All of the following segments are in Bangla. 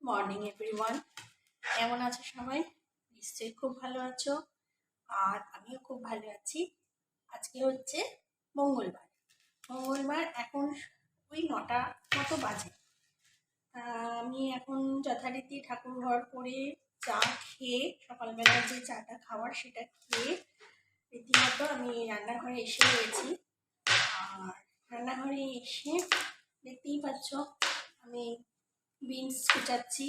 Morning everyone. কেমন আছো সবাই? নিশ্চয়ই খুব ভালো আছো, আর আমিও খুব ভালো আছি। আজকে হচ্ছে মঙ্গলবার এখন ওই 9টা মতো বাজে। আমি এখন যথারীতি ঠাকুর ঘর করে চা খেয়ে, সকালবেলা যে চাটা খাওয়ার সেটা খেয়ে রীতিমতো আমি রান্নাঘরে এসে রয়েছি। আর রান্নাঘরে এসে দেখতেই পাচ্ছ আমি বিনস কুচাচ্ছি।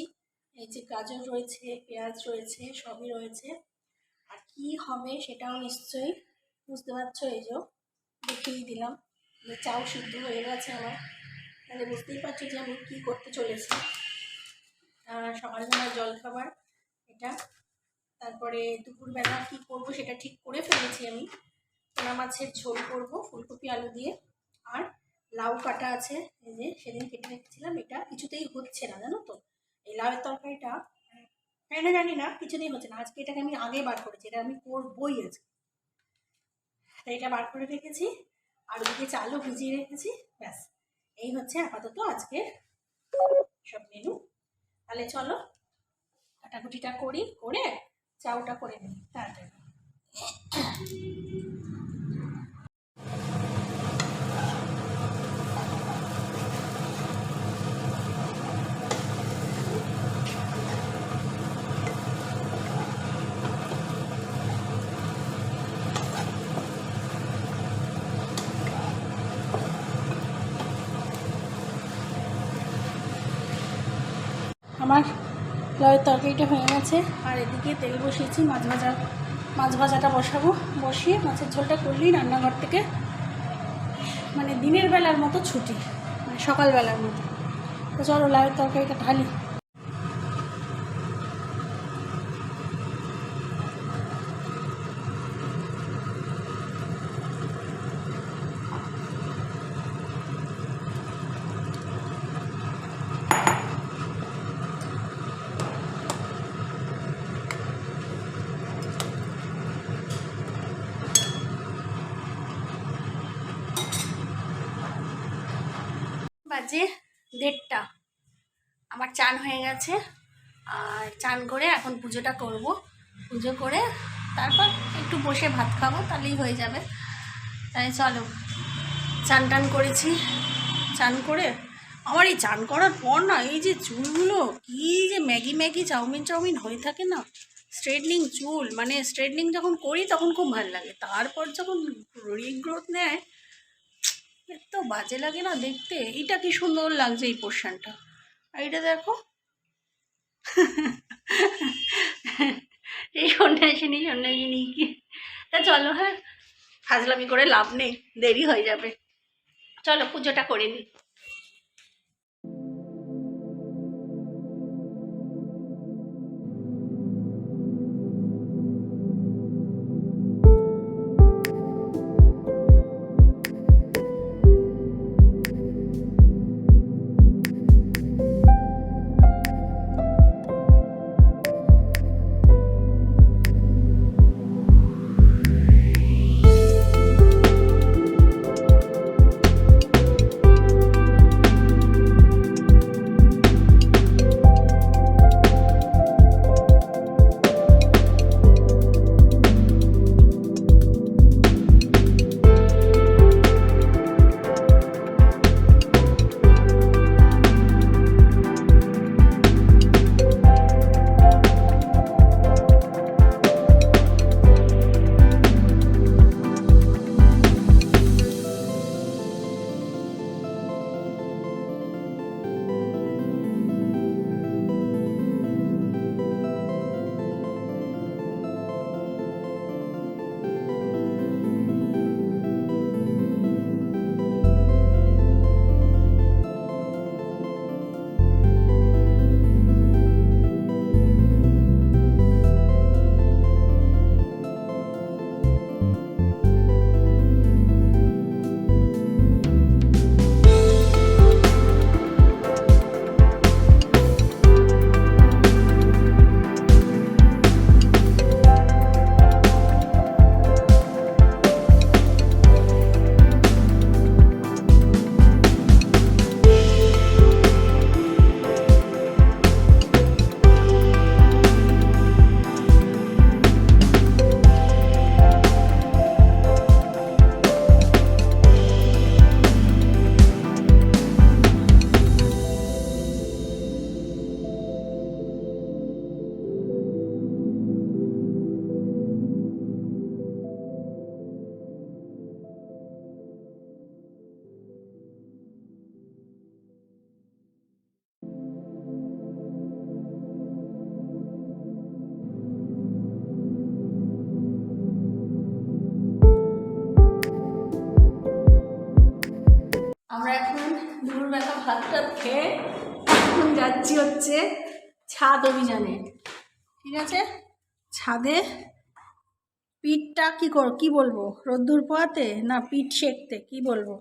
এই যে গাজর রয়েছে, পেঁয়াজ রয়েছে, সবই রয়েছে। আর কি হবে সেটাও নিশ্চয়ই বুঝতে পারছো। এই যে দেখিয়ে দিলাম, চাও সিদ্ধ হয়ে গেছে আমার, তাহলে বুঝতেই পারছো যে আমি কি করতে চলেছি। সকালবেলা জলখাবার এটা, তারপরে দুপুরবেলা কি করব সেটা ঠিক করে ফেলেছি আমি। পোনা মাছের ঝোল করব ফুলকপি আলু দিয়ে, আর লাউ কাটা আছে, এই যে সেদিন কেটে রেখেছিলাম। এটা কিছুতেই হচ্ছে না, জানো তো, এই লাউয়ের তরকারিটা কেন জানি না কিছুতেই হচ্ছে না। আজকে এটাকে আমি আগে বার করেছি, এটা আমি করবই আজকে, তাই এটা বার করে রেখেছি। আর ওদিকে চালও ভিজিয়ে রেখেছি। ব্যাস, এই হচ্ছে আপাতত আজকের সব মেনু। তাহলে চলো কাটাকুটিটা করি, করে চাউটা করে নিই তাড়াতাড়ি। আমার লাউয়ের তরকারিটা হয়ে গেছে, আর এদিকে তেল বসিয়েছি, মাছ ভাজাটা বসাবো। বসিয়ে মাছের ঝোলটা করলেই রান্নাঘর থেকে মানে দিনের বেলার মতো ছুটি, মানে সকালবেলার মতো। তো চলো লাউয়ের তরকারিটা ঢালি। বাজে 1:30, আমার চান হয়ে গেছে। আর চান করে এখন পুজোটা করব। পুজো করে তারপর একটু বসে ভাত খাবো, তাহলেই হয়ে যাবে। তাই চলো, চান টান করেছি। চান করে আমার এই চান করার পর না, এই যে চুলগুলো কি যে ম্যাগি চাউমিন হয়ে থাকে না, স্ট্রেটনিং চুল, মানে স্ট্রেটনিং যখন করি তখন খুব ভালো লাগে, তারপর যখন রিগ্রোথ নেয় এত বাজে লাগে না দেখতে। এটা কি সুন্দর লাগছে এই পোর্শনটা, আর এটা দেখো এই সন্ন্যাসিনী কি। তা চলো, হ্যাঁ ফাজলামি করে লাভ নেই, দেরি হয়ে যাবে। চলো পুজোটা করে নিই। খেয়ে এখন যাচ্ছি হচ্ছে ছাদ অভিযানে। ঠিক আছে, ছাদে পিঠটা কি বলবো, রোদ্দুর পোয়াতে না পিঠ সেঁকতে, কি বলবো,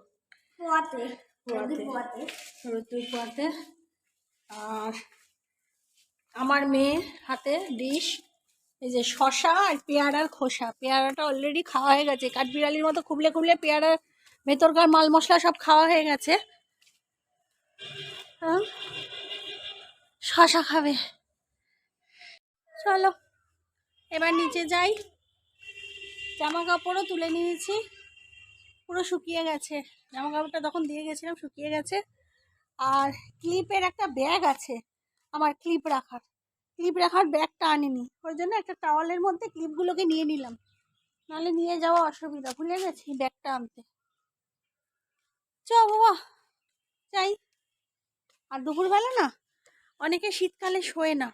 রোদ্দুর পোয়াতে। আর আমার মেয়ে হাতে ডিশ, এই যে শশা আর পেয়ারার খোসা। পেয়ারাটা অলরেডি খাওয়া হয়ে গেছে, কাঠবিড়ালির মতো খুবলে খুবলে পেয়ারার ভেতরকার মাল মশলা সব খাওয়া হয়ে গেছে। শশা খাবে। চলো এবার নিচে যাই। জামা কাপড়ও তুলে নিয়েছি, পুরো শুকিয়ে গেছে। জামা কাপড়টা তখন দিয়ে গেছিলাম, শুকিয়ে গেছে। আর ক্লিপের একটা ব্যাগ আছে আমার, ক্লিপ রাখার ব্যাগটা আনিনি, ওই জন্য একটা টাওয়ালের মধ্যে ক্লিপগুলোকে নিয়ে নিলাম, নাহলে নিয়ে যাওয়া অসুবিধা, ভুলে গেছি ব্যাগটা আনতে। চ বাবা যাই। আর দুপুরবেলা না, অনেকে শীতকালে শোয় না,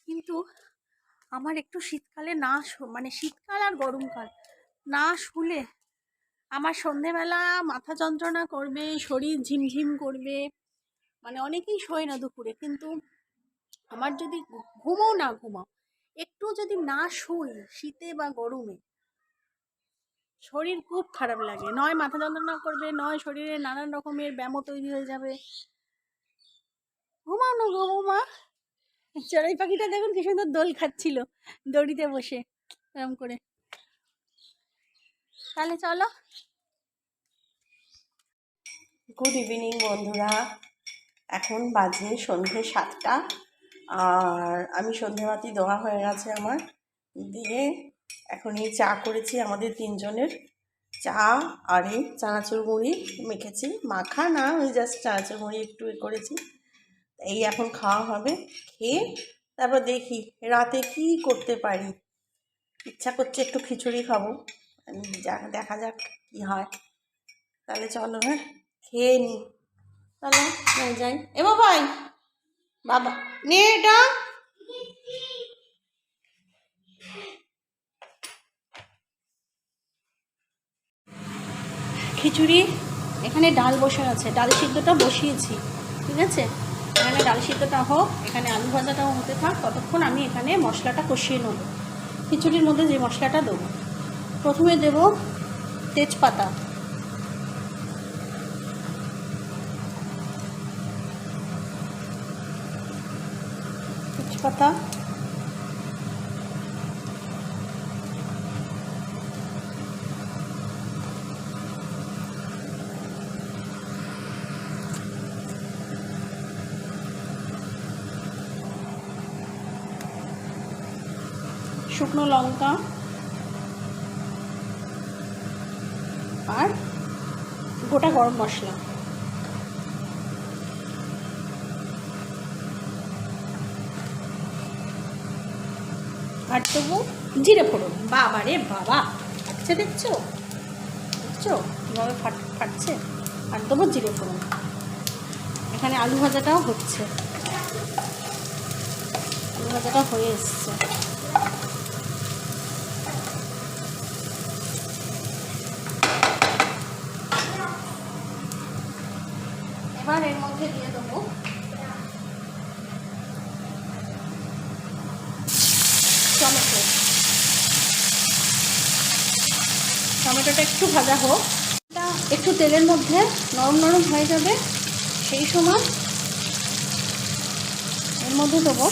কিন্তু আমার একটু শীতকালে না মানে শীতকাল আর গরমকাল না শুলে আমার সন্ধেবেলা মাথা যন্ত্রণা করবে, শরীর ঝিমঝিম করবে। মানে অনেকেই শোয় না দুপুরে, কিন্তু আমার যদি ঘুমাও একটু যদি না শুই শীতে বা গরমে, শরীর খুব খারাপ লাগে, নয় মাথা যন্ত্রণা করবে, নয় শরীরে নানান রকমের ব্যামো তৈরি হয়ে যাবে। ঘুমাও না গো বৌমা। চড়াই পাখিটা দেখুন কি সুন্দর দোল খাচ্ছিল দড়িতে বসে এরম করে। তাহলে চলো। গুড ইভিনিং বন্ধুরা, এখন বাজে সন্ধে 7টা। আর আমি সন্ধেবাতি দেওয়া হয়ে গেছে আমার, দিয়ে এখন এই চা করেছি আমাদের 3জনের। চা আর এই চানাচুর মুড়ি মেখেছি, মাখা না, ওই জাস্ট চানাচুর মুড়ি একটু করেছি। এই এখন খাওয়া হবে, খেয়ে তারপর দেখি রাতে কি করতে পারি। ইচ্ছা করছে একটু খিচুড়ি খাবো, দেখা যাক কি হয়। তাহলে চলো, হ্যাঁ খেয়ে নি, চলো যাই। এ বাবাই, বাবা নে এটা। খিচুড়ি, এখানে ডাল বসে আছে, ডাল সিদ্ধটা বসিয়েছি। ঠিক আছে, এখানে ডাল সিদ্ধটা হোক, এখানে আলু ভাজাটাও হতে থাক, ততক্ষণ আমি এখানে মশলাটা কষিয়ে নেব। খিচুড়ির মধ্যে যে মশলাটা দেবো, প্রথমে দেব তেজপাতা, শুকনো লঙ্কা আর গোটা গরম মশলা। আর দেবো জিরে ফোড়ন। বাবা রে বাবা, ফাটছে, দেখছো কীভাবে ফাটছে। আর দেবো জিরে ফোড়ন। এখানে আলু ভাজাটাও হচ্ছে, আলু ভাজাটা হয়ে এসছে। এবার এর মধ্যে দিয়ে দেবো টমেটোটা একটু ভাজা হোক, এটা একটু তেলের মধ্যে নরম নরম হয়ে যাবে। সেই সময় এর মধ্যে দেবো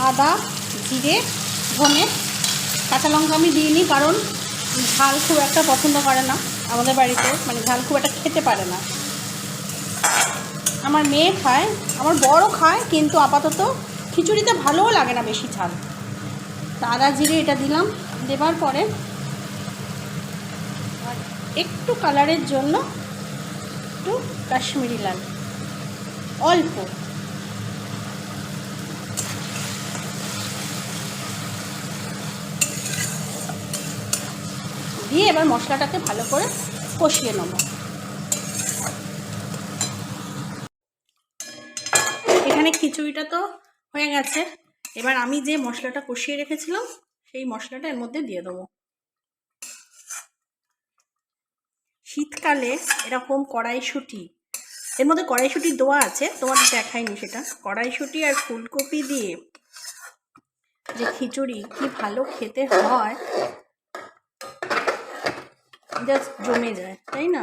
আদা, জিরে, ধনে, কাঁচা লঙ্কা আমি দিইনি, কারণ ঝাল খুব একটা পছন্দ করে না আমাদের বাড়িতে, মানে ঝাল খুব একটা খেতে পারে না। আমার মেয়ে খায়, আমার বড়ও খায়, কিন্তু আপাতত খিচুড়িতে ভালোও লাগে না বেশি ঝাল। তা আদা জিরে এটা দিলাম, দেবার পরে একটু কালারের জন্য একটু কাশ্মীরি লাল, অল্প দিয়ে এবার মশলাটাকে ভালো করে কষিয়ে নেব। এখানে খিচুড়িটা তো হয়ে গেছে, এবার আমি যে মশলাটা কষিয়ে রেখেছিলাম সেই মশলাটা এর মধ্যে দিয়ে দেবো। শীতকালে এরকম কড়াইশুঁটি এর মধ্যে কড়াইশুঁটি দেওয়া আছে, তোমাদের দেখাইনি সেটা। কড়াইশুঁটি আর ফুলকপি দিয়ে যে খিচুড়ি কি ভালো খেতে হয়, জাস্ট জমে যায়, তাই না?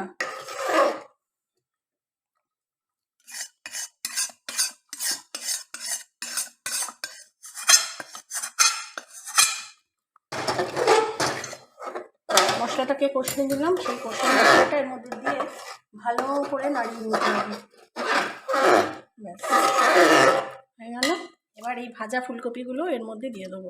মশলাটাকে কষিয়ে দিলাম, সেই কষানো মশলাটা এর মধ্যে দিয়ে ভালো করে নাড়িয়ে নিতে হবে। ব্যাস হয়ে গেল। এবার এই ভাজা ফুলকপিগুলো এর মধ্যে দিয়ে দেবো।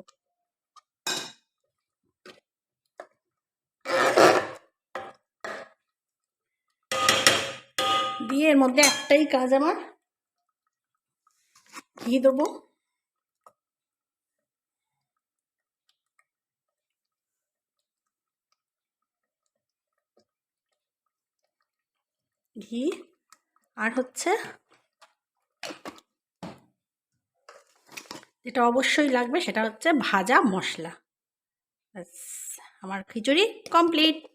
দিয়ে এর মধ্যে একটাই কাজ আমার, ঘি দেবো। ঘি আর হচ্ছে যেটা অবশ্যই লাগবে সেটা হচ্ছে ভাজা মশলা। ব্যাস আমার খিচুড়ি কমপ্লিট।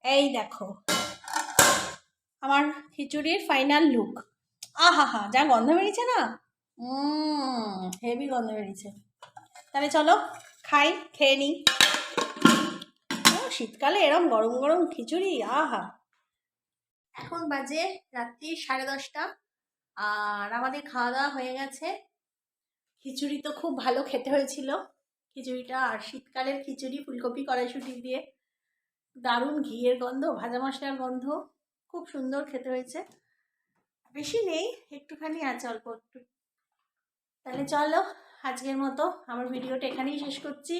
এই দেখো আমার খিচুড়ির ফাইনাল লুক। আহা হা, যা গন্ধ বেরিয়েছে না, হেভি গন্ধ বেরিয়েছে। তাহলে চলো খাই, খেয়ে নিই। শীতকালে এরম গরম গরম খিচুড়ি, আহা। এখন বাজে রাত্রি 10:30 আর আমাদের খাওয়া দাওয়া হয়ে গেছে। খিচুড়ি তো খুব ভালো খেতে হয়েছিল। খিচুড়িটা আর শীতকালের খিচুড়ি ফুলকপি কড়াইশুঁটি দিয়ে, দারুণ ঘিয়ের গন্ধ, ভাজা মশলার গন্ধ, খুব সুন্দর খেতে হয়েছে। বেশি নেই, একটুখানি আছে, অল্প একটু। তাহলে চলো আজকের মতো আমার ভিডিওটা এখানেই শেষ করছি।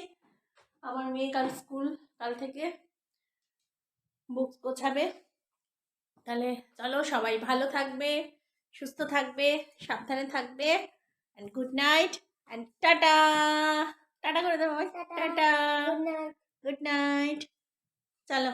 আমার মেয়ে কাল স্কুল, কাল থেকে বুকস গোছাবে। তাহলে চলো, সবাই ভালো থাকবে, সুস্থ থাকবে, সাবধানে থাকবে। And good night and tata. Tata করে দেবো, টাটা, গুড নাইট। চলো।